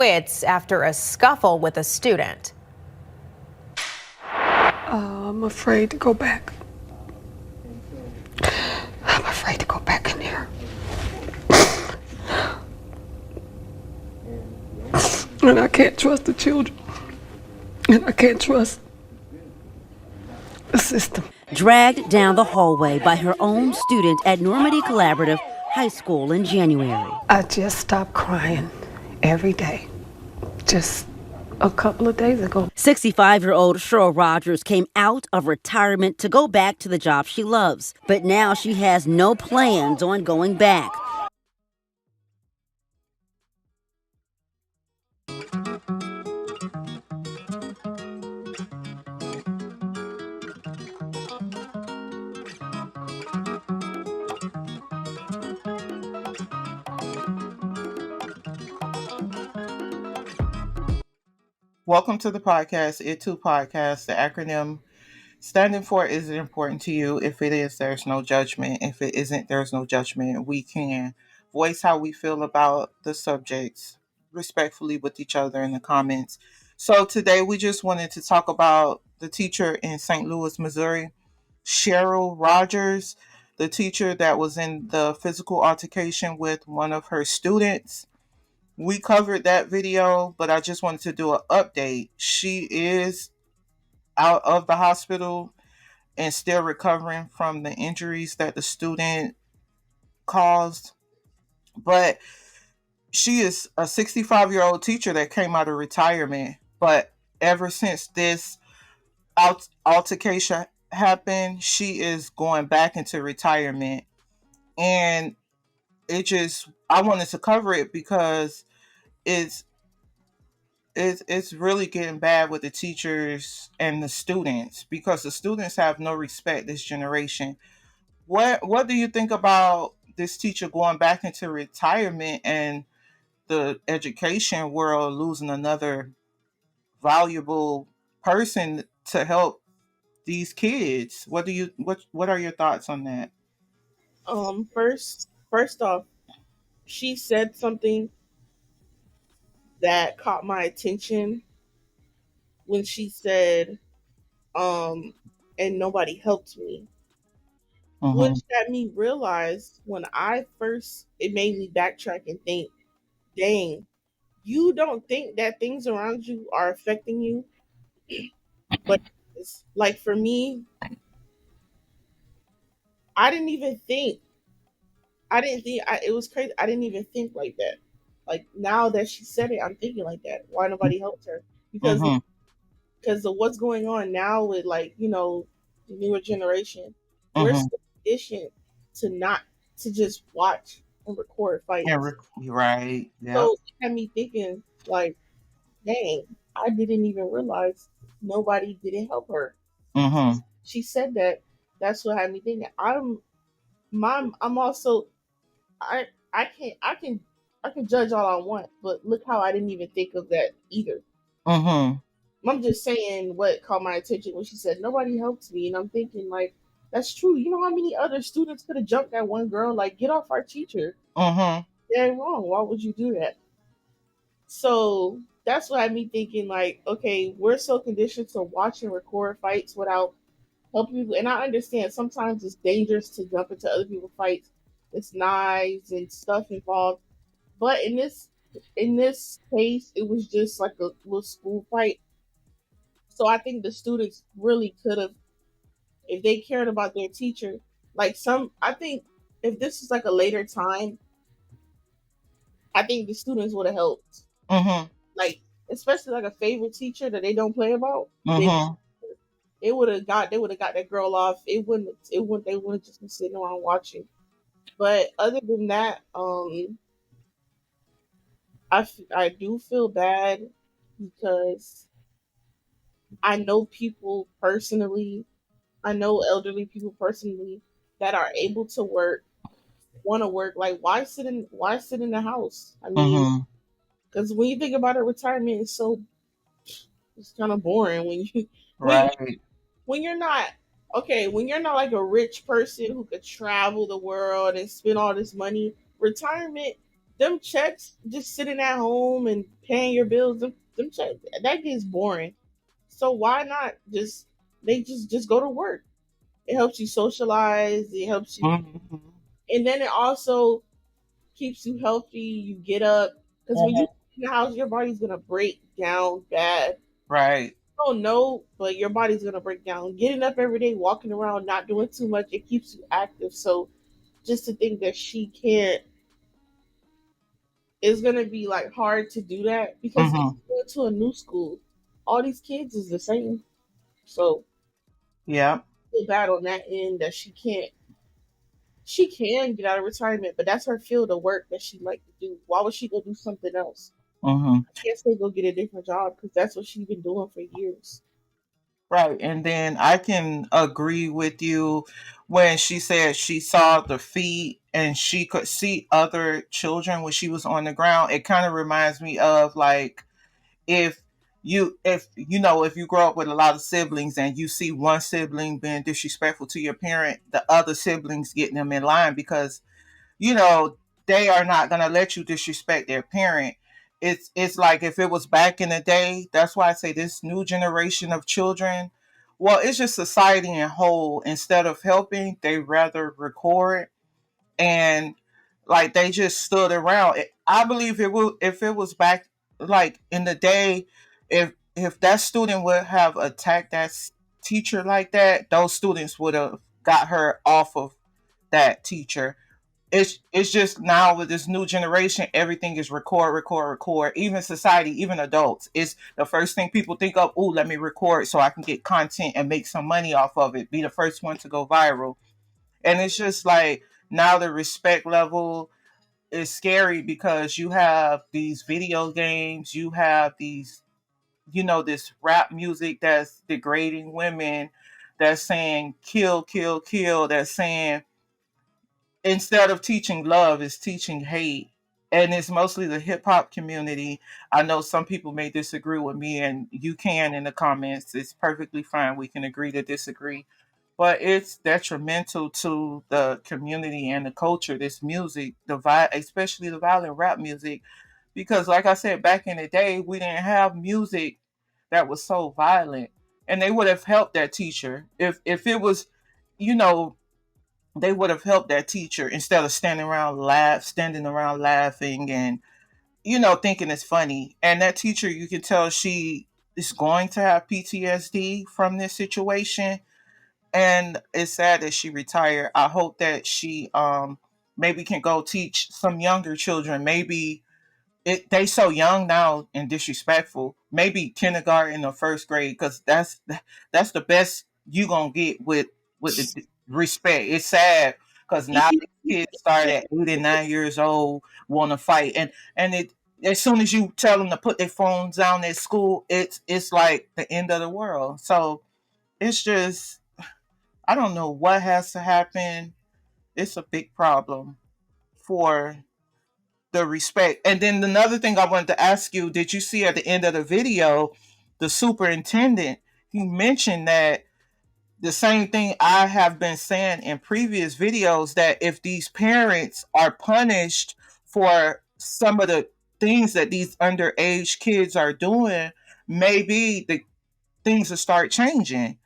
It's after a scuffle with a student. I'm afraid to go back. I'm afraid to go back in there. And I can't trust the children. And I can't trust the system. Dragged down the hallway by her own student at Normandy Collaborative High School in January. I just stopped crying every day. Just a couple of days ago. 65-year-old Cheryl Rogers came out of retirement to go back to the job she loves. But now she has no plans on going back. Welcome to the podcast, It Too Podcast. The acronym standing for Is It Important to You? If it is, there's no judgment. If it isn't, there's no judgment. We can voice how we feel about the subjects respectfully with each other in the comments. So today we just wanted to talk about the teacher in St. Louis, Missouri, Cheryl Rogers, the teacher that was in the physical altercation with one of her students. We covered that video, but I just wanted to do an update. She is out of the hospital and still recovering from the injuries that the student caused. But she is a 65-year-old teacher that came out of retirement. But ever since this altercation happened, she is going back into retirement. And I wanted to cover it because it's it's really getting bad with the teachers and the students because the students have no respect this generation. What do you think about this teacher going back into retirement and the education world losing another valuable person to help these kids? What are your thoughts on that? First off, she said something that caught my attention when she said, um, and nobody helped me. Which Mhm. had me realize when I first, it made me backtrack and think, dang, you don't think that things around you are affecting you? But it's like for me, I didn't even think, it was crazy. I didn't even think like that. Like now that she said it, I'm thinking like that. Why nobody helped her? Because Mhm. because of what's going on now with like the newer generation, we're Mhm. so conditioned to not to just watch and record fights. You're right. Yep. So it had me thinking like, dang, I didn't even realize nobody didn't help her. Mhm. She said that. That's what had me thinking. I'm also I I can't I can judge all I want, but look how I didn't even think of that either. Mhm. I'm just saying what caught my attention when she said nobody helps me, and I'm thinking like that's true. You know how many other students could have jumped that one girl? Like, get off our teacher. Mhm. That ain't wrong. Why would you do that? So that's what had me thinking like, okay, we're so conditioned to watch and record fights without helping people, and I understand sometimes it's dangerous to jump into other people's fights. It's knives and stuff involved, but in this case, it was just like a little school fight. So I think the students really could have, if they cared about their teacher, like I think if this is like a later time, I think the students would have helped. Mhm. Like, especially like a favorite teacher that they don't play about, Mhm. they would have got that girl off. They wouldn't just been sitting around watching. But other than that, I do feel bad because I know people personally, I know elderly people personally that are able to work, want to work. Like, why sit in the house? I mean, Mhm. because when you think about it, retirement is so it's kind of boring when you when Right. when you're not okay when you're not like a rich person who could travel the world and spend all this money. Retirement them checks just sitting at home and paying your bills, them checks, that gets boring. So why not just they just go to work? It helps you socialize. It helps you, Hmm. and then it also keeps you healthy. You get up because when you in the house, your body's gonna break down bad. Right. You don't know, but your body's gonna break down. Getting up every day, walking around, not doing too much, it keeps you active. So just to think that she can't, it's gonna be like hard to do that because Hmm. going to a new school, all these kids is the same. So Yeah. feel bad on that end that she can't. She can get out of retirement, but that's her field of work that she like to do. Why would she go do something else? Hmm. I can't say go get a different job because that's what she's been doing for years. Right. And then I can agree with you when she said she saw the feet and she could see other children when she was on the ground. It kind of reminds me of like if if you grow up with a lot of siblings and you see one sibling being disrespectful to your parent, the other siblings getting them in line because you know, they are not gonna let you disrespect their parent. It's like if it was back in the day, that's why I say this new generation of children, well, it's just society in whole. Instead of helping, they rather record and like they just stood around. I believe it will if it was back like in the day, if that student would have attacked that teacher like that, those students would have got her off of that teacher. It's just now with this new generation, everything is record, record, record. Even society, even adults, it's the first thing people think of. Oh, let me record so I can get content and make some money off of it. Be the first one to go viral, and it's just like now the respect level is scary because you have these video games, you have these, this rap music that's degrading women, that's saying kill, kill, kill, that's saying instead of teaching love is teaching hate, and it's mostly the hip hop community. I know some people may disagree with me, and you can in the comments. It's perfectly fine, we can agree to disagree, but it's detrimental to the community and the culture, this music, especially the violent rap music, because like I said, back in the day we didn't have music that was so violent, and they would have helped that teacher if it was, you know they would have helped that teacher instead of standing around laughing and thinking it's funny. And that teacher, you can tell she is going to have PTSD from this situation, and it's sad that she retired. I hope that she maybe can go teach some younger children. Maybe they so young now and disrespectful. Maybe kindergarten or first grade, because that's the best you gonna get with the respect. It's sad because now the kids start at 8 and 9 years old want to fight, and it as soon as you tell them to put their phones down at school, it's like the end of the world. So it's just I don't know what has to happen. It's a big problem for the respect. And then another thing I wanted to ask you, did you see at the end of the video, the superintendent, he mentioned that the same thing I have been saying in previous videos, that if these parents are punished for some of the things that these underage kids are doing, maybe the things will start changing.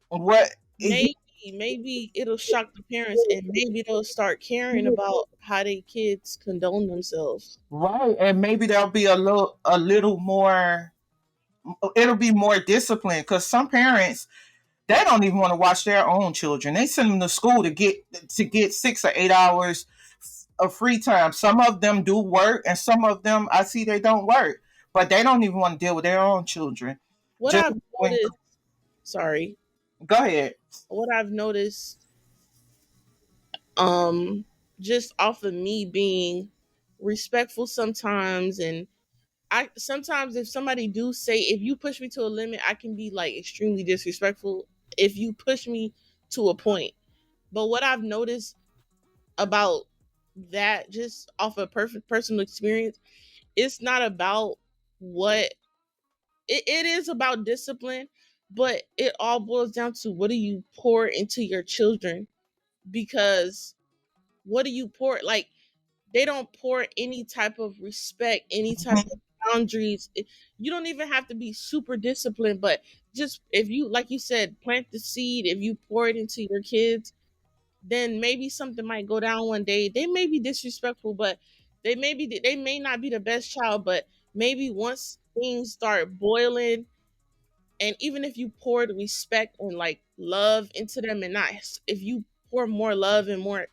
What Maybe it'll shock the parents and maybe they'll start caring about how their kids condone themselves. right, and maybe there'll be a little more, it'll be more disciplined because some parents, they don't even want to watch their own children. They send them to school to get 6 or 8 hours of free time. Some of them do work, and some of them I see they don't work, but they don't even want to deal with their own children. What Just I've when, noticed, sorry, go ahead. what I've noticed, um, just off of me being respectful sometimes, and I sometimes if somebody do say if you push me to a limit, I can be like extremely disrespectful if you push me to a point. But what I've noticed about that, just off of perfect personal experience, it's not about what it is about discipline, but it all boils down to what do you pour into your children? Because what do you pour, like they don't pour any type of respect, any type of boundaries. You don't even have to be super disciplined, but just if you, like you said, plant the seed, if you pour it into your kids, then maybe something might go down one day. They may be disrespectful, but they may not be the best child, but maybe once things start boiling, and even if you pour the respect and like love into them, and not, if you pour more love and more,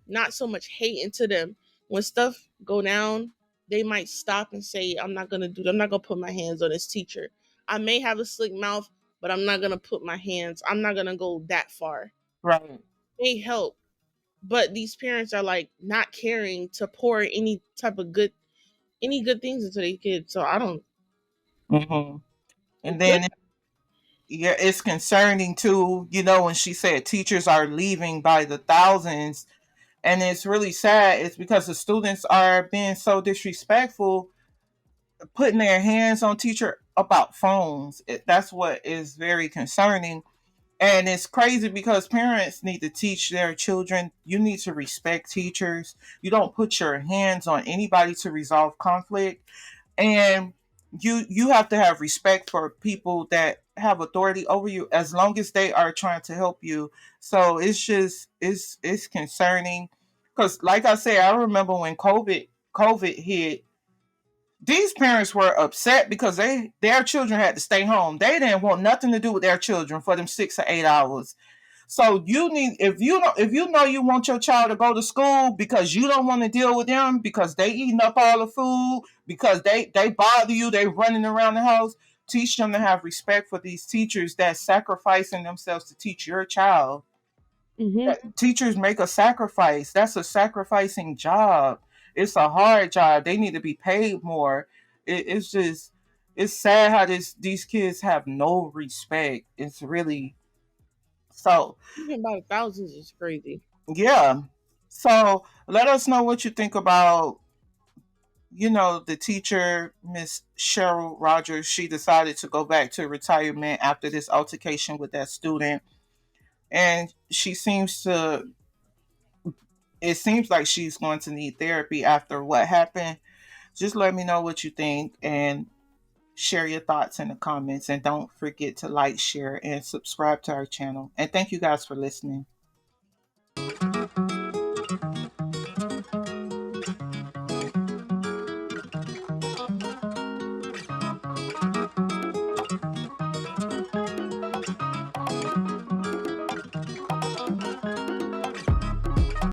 not so much hate into them, when stuff go down, they might stop and say, I'm not gonna put my hands on this teacher. I may have a slick mouth, but I'm not gonna go that far. Right. They help, but these parents are like not caring to pour any good things into their kids. So I don't. Hmm. And Good. then, yeah, it's concerning too, when she said teachers are leaving by the thousands. And it's really sad. It's because the students are being so disrespectful, putting their hands on teacher about phones. That's what is very concerning. And it's crazy because parents need to teach their children, you need to respect teachers. You don't put your hands on anybody to resolve conflict. And you have to have respect for people that have authority over you as long as they are trying to help you. So it's concerning because, like I said, I remember when COVID hit, these parents were upset because their children had to stay home. They didn't want nothing to do with their children for them 6 or 8 hours. So you need, if you know you want your child to go to school because you don't want to deal with them because they eating up all the food, because they bother you, they running around the house, teach them to have respect for these teachers that sacrificing themselves to teach your child. Hmm. Teachers make a sacrifice. That's a sacrificing job. It's a hard job. They need to be paid more. It's sad how these kids have no respect. It's really so. Even by the thousands is crazy. Yeah. So let us know what you think about, the teacher, Miss Cheryl Rogers. She decided to go back to retirement after this altercation with that student. And it seems like she's going to need therapy after what happened. Just let me know what you think and share your thoughts in the comments. And don't forget to like, share, and subscribe to our channel. And thank you guys for listening.